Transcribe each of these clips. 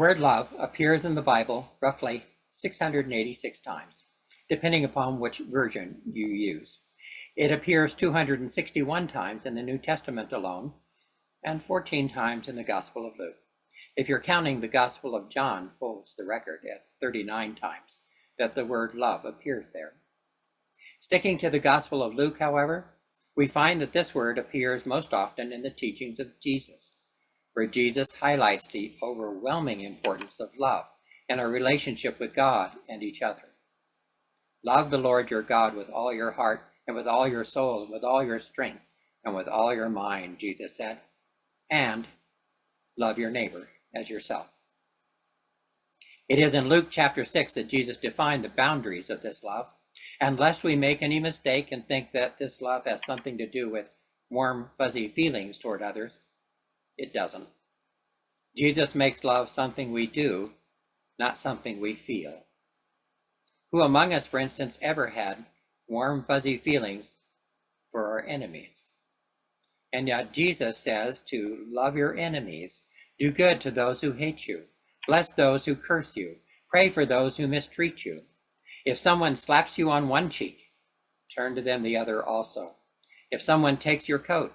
word love appears in the Bible roughly 686 times, depending upon which version you use. It appears 261 times in the New Testament alone, and 14 times in the Gospel of Luke. If you're counting, the Gospel of John holds the record at 39 times that the word love appears there. Sticking to the Gospel of Luke, however, we find that this word appears most often in the teachings of Jesus, where Jesus highlights the overwhelming importance of love and our relationship with God and each other. Love the Lord your God with all your heart and with all your soul and with all your strength and with all your mind, Jesus said, and love your neighbor as yourself. It is in Luke chapter 6 that Jesus defined the boundaries of this love, and lest we make any mistake and think that this love has something to do with warm, fuzzy feelings toward others, it doesn't. Jesus makes love something we do, not something we feel. Who among us, for instance, ever had warm, fuzzy feelings for our enemies? And yet Jesus says to love your enemies, do good to those who hate you, bless those who curse you, pray for those who mistreat you. If someone slaps you on one cheek, turn to them the other also. If someone takes your coat,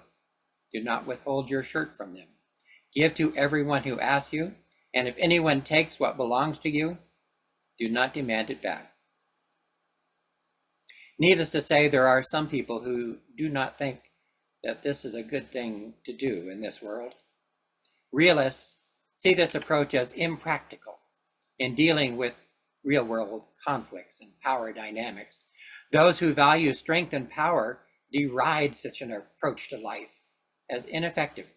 do not withhold your shirt from them. Give to everyone who asks you, and if anyone takes what belongs to you, do not demand it back. Needless to say, there are some people who do not think that this is a good thing to do in this world. Realists see this approach as impractical in dealing with real-world conflicts and power dynamics. Those who value strength and power deride such an approach to life as ineffective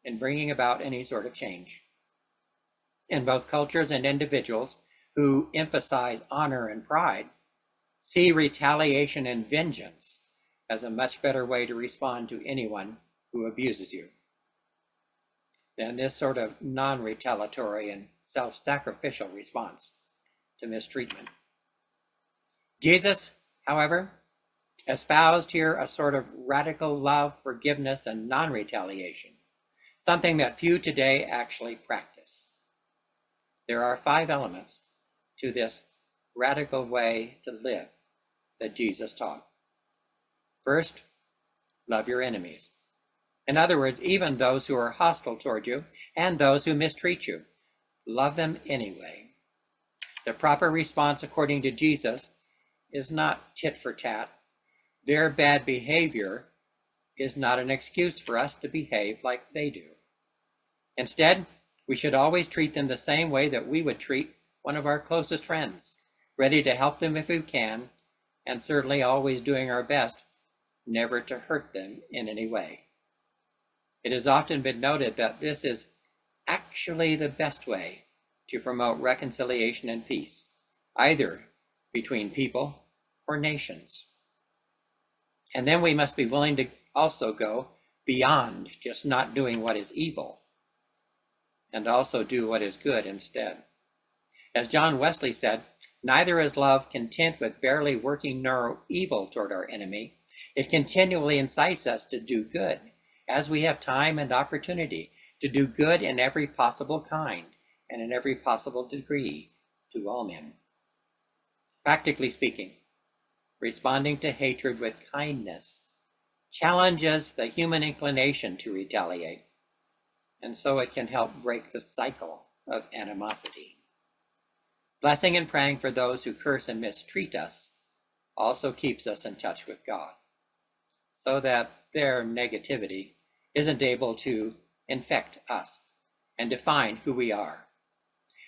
in bringing about any sort of change. In both cultures and individuals who emphasize honor and pride see retaliation and vengeance as a much better way to respond to anyone who abuses you than this sort of non-retaliatory and self-sacrificial response to mistreatment. Jesus, however, espoused here a sort of radical love, forgiveness, and non-retaliation, something that few today actually practice. There are 5 elements to this radical way to live that Jesus taught. First, love your enemies. In other words, even those who are hostile toward you and those who mistreat you, love them anyway. The proper response, according to Jesus, is not tit for tat. Their bad behavior is not an excuse for us to behave like they do. Instead, we should always treat them the same way that we would treat one of our closest friends, ready to help them if we can, and certainly always doing our best never to hurt them in any way. It has often been noted that this is actually the best way to promote reconciliation and peace, either between people or nations. And then we must be willing to also go beyond just not doing what is evil and also do what is good instead. As John Wesley said, neither is love content with barely working no evil toward our enemy. It continually incites us to do good, as we have time and opportunity to do good in every possible kind and in every possible degree to all men. Practically speaking, responding to hatred with kindness challenges the human inclination to retaliate, and so it can help break the cycle of animosity. Blessing and praying for those who curse and mistreat us also keeps us in touch with God, so that their negativity isn't able to infect us and define who we are.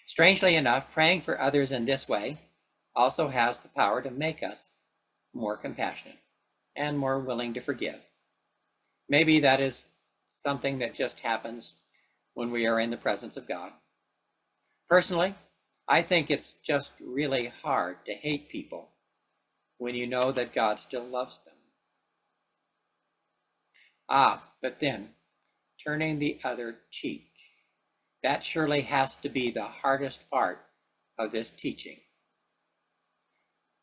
Strangely enough, praying for others in this way also has the power to make us more compassionate and more willing to forgive. Maybe that is something that just happens when we are in the presence of God. Personally, I think it's just really hard to hate people when you know that God still loves them. But then, turning the other cheek. That surely has to be the hardest part of this teaching.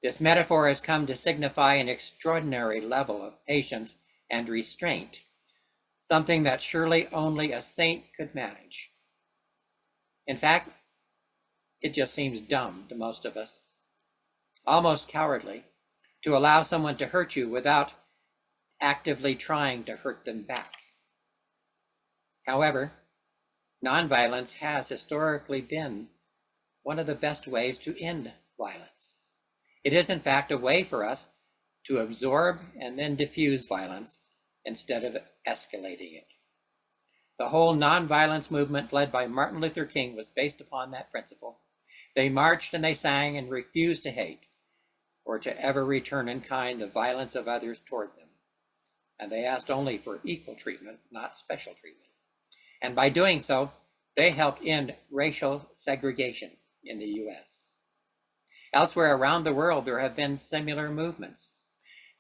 This metaphor has come to signify an extraordinary level of patience and restraint, something that surely only a saint could manage. In fact, it just seems dumb to most of us, almost cowardly, to allow someone to hurt you without actively trying to hurt them back. However, nonviolence has historically been one of the best ways to end violence. It is, in fact, a way for us to absorb and then diffuse violence instead of escalating it. The whole nonviolence movement led by Martin Luther King was based upon that principle. They marched and they sang and refused to hate or to ever return in kind the violence of others toward them. And they asked only for equal treatment, not special treatment. And by doing so, they helped end racial segregation in the U.S. Elsewhere around the world, there have been similar movements.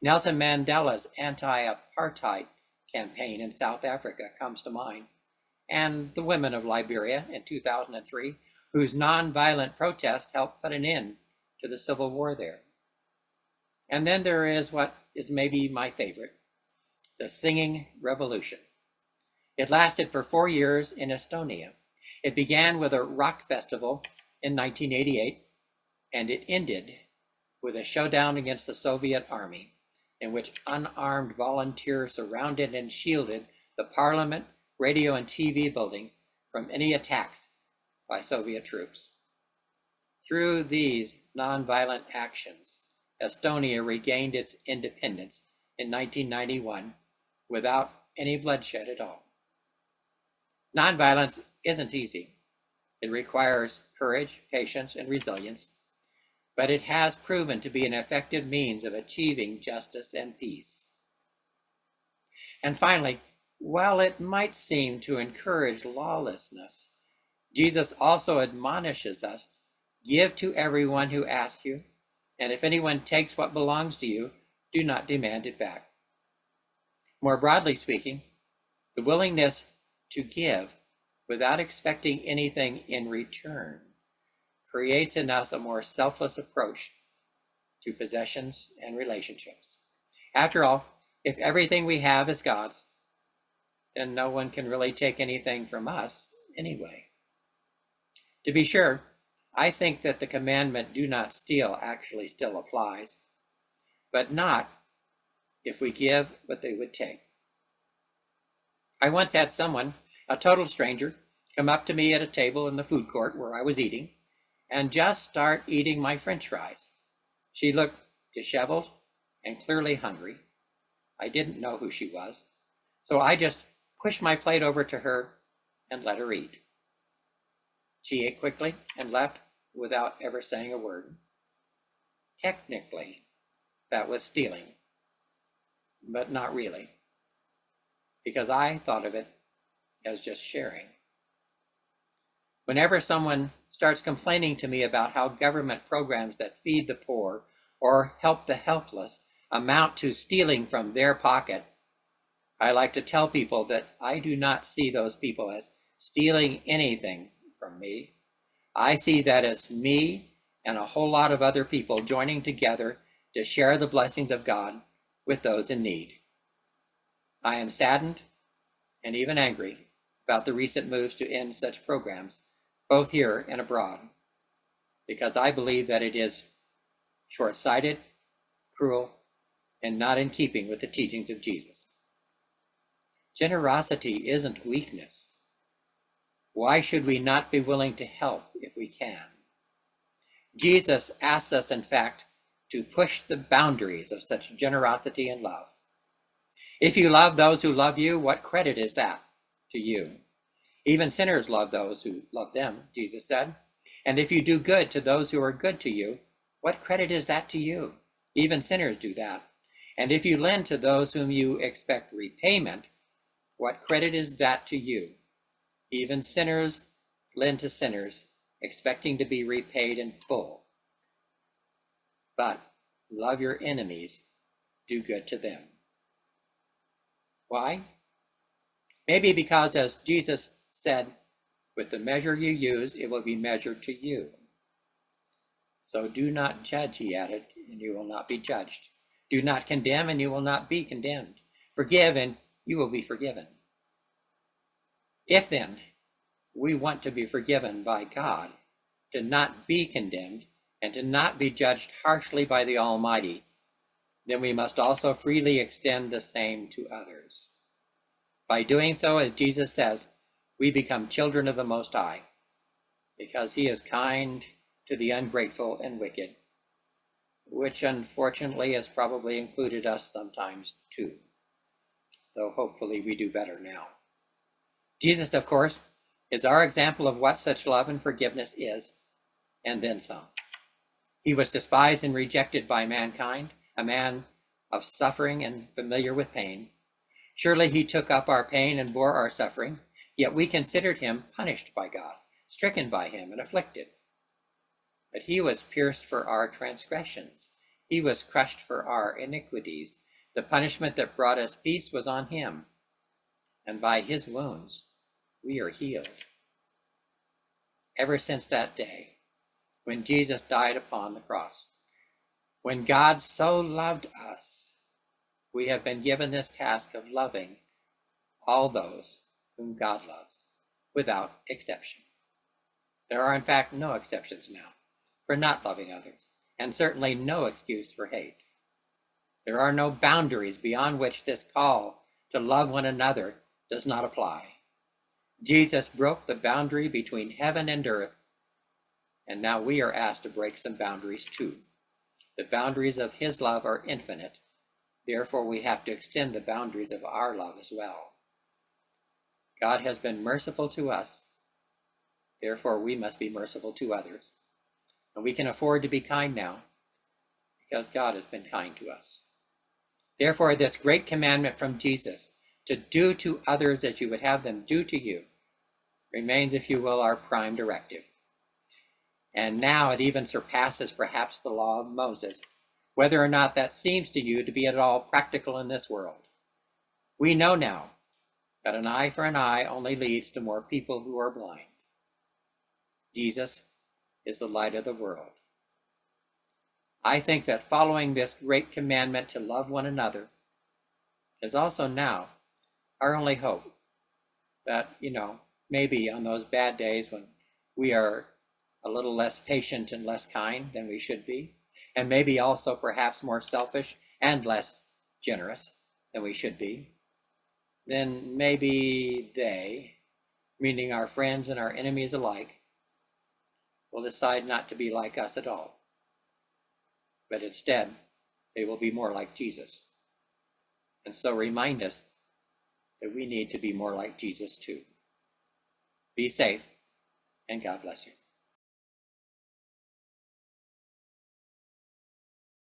Nelson Mandela's anti-apartheid campaign in South Africa comes to mind, and the women of Liberia in 2003, whose nonviolent protest helped put an end to the civil war there. And then there is what is maybe my favorite, the singing revolution. It lasted for 4 years in Estonia. It began with a rock festival in 1988, and it ended with a showdown against the Soviet army, in which unarmed volunteers surrounded and shielded the parliament, radio, and TV buildings from any attacks by Soviet troops. Through these nonviolent actions, Estonia regained its independence in 1991 without any bloodshed at all. Nonviolence isn't easy. It requires courage, patience, and resilience, but it has proven to be an effective means of achieving justice and peace. And finally, while it might seem to encourage lawlessness, Jesus also admonishes us, give to everyone who asks you, and if anyone takes what belongs to you, do not demand it back. More broadly speaking, the willingness to give without expecting anything in return creates in us a more selfless approach to possessions and relationships. After all, if everything we have is God's, then no one can really take anything from us anyway. To be sure, I think that the commandment, do not steal, actually still applies, but not if we give what they would take. I once had someone, a total stranger, come up to me at a table in the food court where I was eating and just start eating my French fries. She looked disheveled and clearly hungry. I didn't know who she was, so I just pushed my plate over to her and let her eat. She ate quickly and left without ever saying a word. Technically, that was stealing, but not really, because I thought of it as just sharing. Whenever someone starts complaining to me about how government programs that feed the poor or help the helpless amount to stealing from their pocket, I like to tell people that I do not see those people as stealing anything from me. I see that as me and a whole lot of other people joining together to share the blessings of God with those in need. I am saddened and even angry about the recent moves to end such programs, both here and abroad, because I believe that it is short-sighted, cruel, and not in keeping with the teachings of Jesus. Generosity isn't weakness. Why should we not be willing to help if we can? Jesus asks us, in fact, to push the boundaries of such generosity and love. If you love those who love you, what credit is that to you? Even sinners love those who love them, Jesus said. And if you do good to those who are good to you, what credit is that to you? Even sinners do that. And if you lend to those whom you expect repayment, what credit is that to you? Even sinners lend to sinners, expecting to be repaid in full. But love your enemies, do good to them. Why? Maybe because, as Jesus said, with the measure you use, it will be measured to you. So do not judge, he added, and you will not be judged. Do not condemn, and you will not be condemned. Forgive, and you will be forgiven. If then we want to be forgiven by God, to not be condemned and to not be judged harshly by the Almighty, then we must also freely extend the same to others. By doing so, as Jesus says, we become children of the Most High, because he is kind to the ungrateful and wicked, which unfortunately has probably included us sometimes too, though hopefully we do better now. Jesus, of course, is our example of what such love and forgiveness is, and then some. He was despised and rejected by mankind, a man of suffering and familiar with pain. Surely he took up our pain and bore our suffering, yet we considered him punished by God, stricken by him, and afflicted. But he was pierced for our transgressions. He was crushed for our iniquities. The punishment that brought us peace was on him, and by his wounds we are healed. Ever since that day, when Jesus died upon the cross, when God so loved us, we have been given this task of loving all those whom God loves, without exception. There are in fact no exceptions now for not loving others, and certainly no excuse for hate. There are no boundaries beyond which this call to love one another does not apply. Jesus broke the boundary between heaven and earth, and now we are asked to break some boundaries too. The boundaries of his love are infinite. Therefore, we have to extend the boundaries of our love as well. God has been merciful to us. Therefore, we must be merciful to others. And we can afford to be kind now because God has been kind to us. Therefore, this great commandment from Jesus, to do to others as you would have them do to you, remains, if you will, our prime directive. And now it even surpasses perhaps the law of Moses, whether or not that seems to you to be at all practical in this world. We know now that an eye for an eye only leads to more people who are blind. Jesus is the light of the world. I think that following this great commandment to love one another is also now our only hope. That, maybe on those bad days when we are a little less patient and less kind than we should be, and maybe also perhaps more selfish and less generous than we should be, then maybe they, meaning our friends and our enemies alike, will decide not to be like us at all. But instead, they will be more like Jesus. And so remind us that we need to be more like Jesus too. Be safe, and God bless you.